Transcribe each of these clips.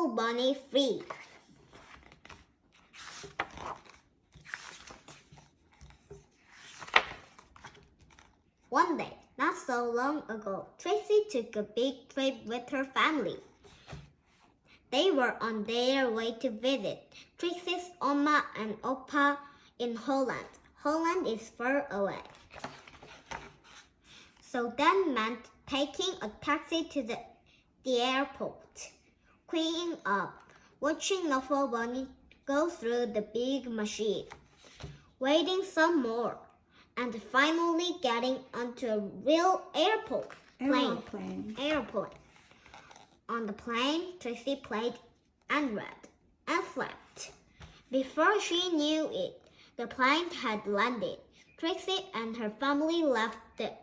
Knuffle Bunny free. One day, not so long ago, Tracy took a big trip with her family. They were on their way to visit Trixie's Oma and Opa in Holland. Holland is far away. So that meant taking a taxi to the airport, queuing up, watching Knuffle Bunny go through the big machine, waiting some more, and finally getting onto a real airplane. On the plane, Trixie played and read and slept. Before she knew it, the plane had landed. Trixie and her family left the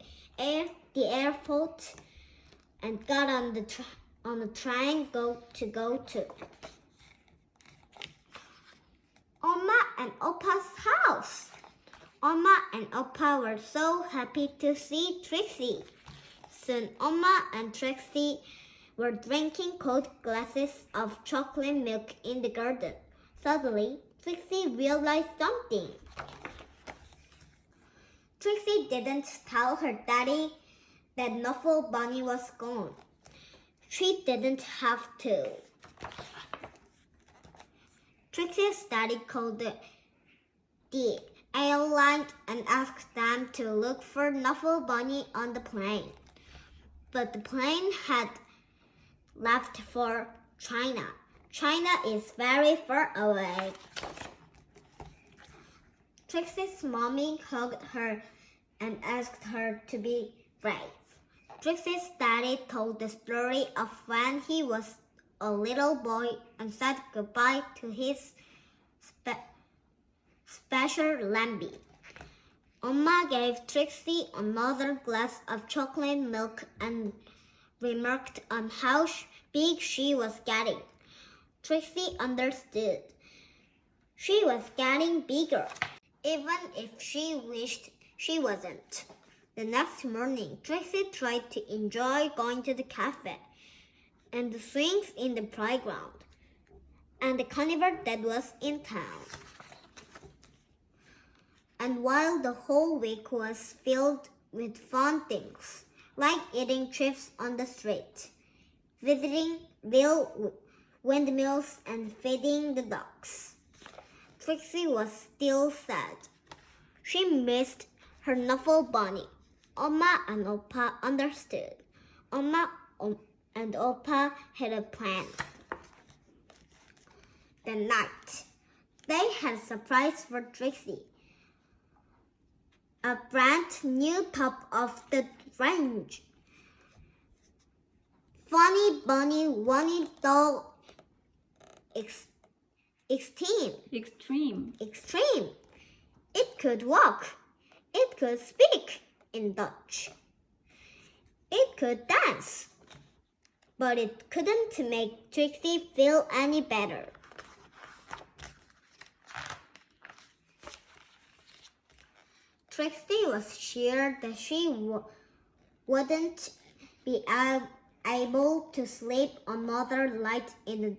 airport and got on the train to go to Oma and Opa's house. Oma and Opa were so happy to see Trixie. Soon Oma and Trixie were drinking cold glasses of chocolate milk in the garden. Suddenly, Trixie realized something. Trixie didn't tell her daddy that Knuffle Bunny was gone. She didn't have to. Trixie's daddy called the airline and asked them to look for Knuffle Bunny on the plane. But the plane had left for China. China is very far away. Trixie's mommy hugged her and asked her to be brave. Trixie's daddy told the story of when he was a little boy and said goodbye to his special lamby. Oma gave Trixie another glass of chocolate milk and remarked on how big she was getting. Trixie understood. She was getting bigger, even if she wished she wasn't. The next morning, Trixie tried to enjoy going to the cafe and the swings in the playground and the carnival that was in town. And while the whole week was filled with fun things, like eating chips on the street, visiting real windmills, and feeding the dogs, Trixie was still sad. She missed her Knuffle Bunny. Oma and Opa understood. Oma and Opa had a plan. That night, they had a surprise for Trixie. A brand new top of the range. Funny Bunny wanted doll extreme. It could walk. It could speak in Dutch. It could dance. But it couldn't make Trixie feel any better. Trixie was sure that she wouldn't be able to sleep another night in a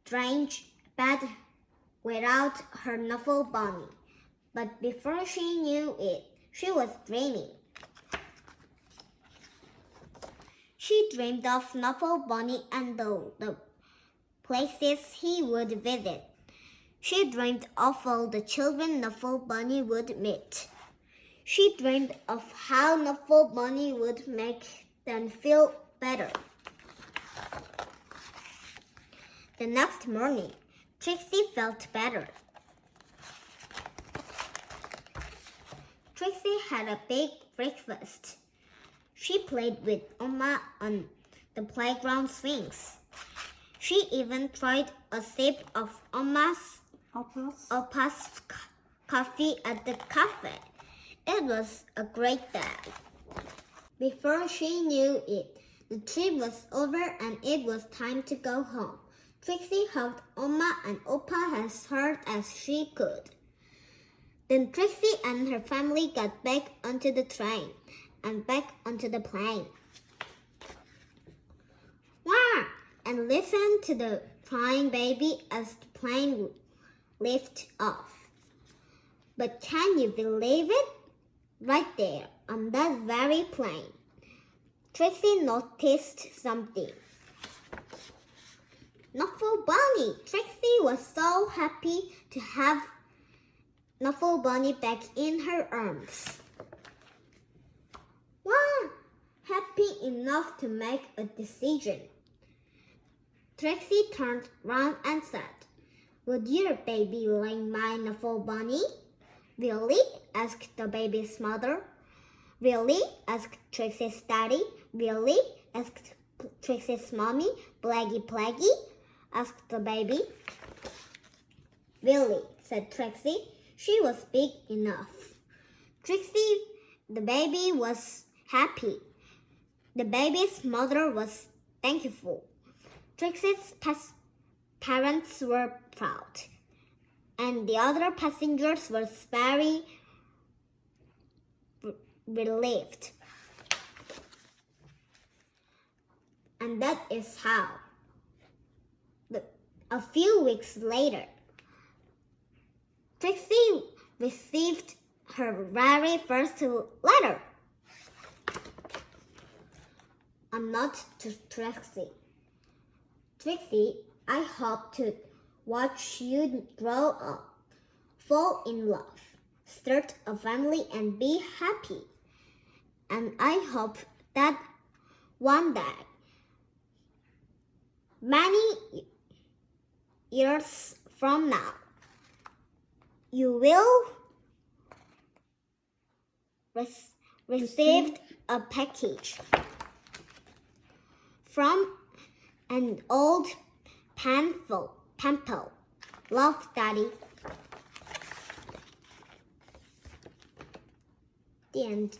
strange bed without her Knuffle Bunny. But before she knew it, she was dreaming. She dreamed of Knuffle Bunny and the places he would visit. She dreamed of all the children Knuffle Bunny would meet. She dreamed of how Knuffle Bunny would make them feel better. The next morning, Trixie felt better. Trixie had a big breakfast. She played with Oma on the playground swings. She even tried a sip of Opa's coffee at the cafe. It was a great day. Before she knew it, the trip was over and it was time to go home. Trixie hugged Oma and Opa as hard as she could. Then Trixie and her family got back onto the train and back onto the plane. Wow! and listened to the crying baby as the plane lifted off. But can you believe it? Right there, on that very plane, Trixie noticed something. Knuffle Bunny! Trixie was so happy to have Knuffle Bunny back in her arms. Wow! Happy enough to make a decision. Trixie turned round and said, "Would your baby like my Knuffle Bunny?" "Really?" asked the baby's mother. "Really?" asked Trixie's daddy. "Really?" asked Trixie's mommy. "Blaggy Plaggy?" asked the baby. "Really," said Trixie. She was big enough. The baby was happy. The baby's mother was thankful. Trixie's parents were proud. And the other passengers were very relieved. And that is how. A few weeks later, Trixie received her very first letter. A note to Trixie. "Trixie, I hope to watch you grow up, fall in love, start a family and be happy. And I hope that one day, many years from now, you will receive a package from an old pen pal. Love, Daddy." The end.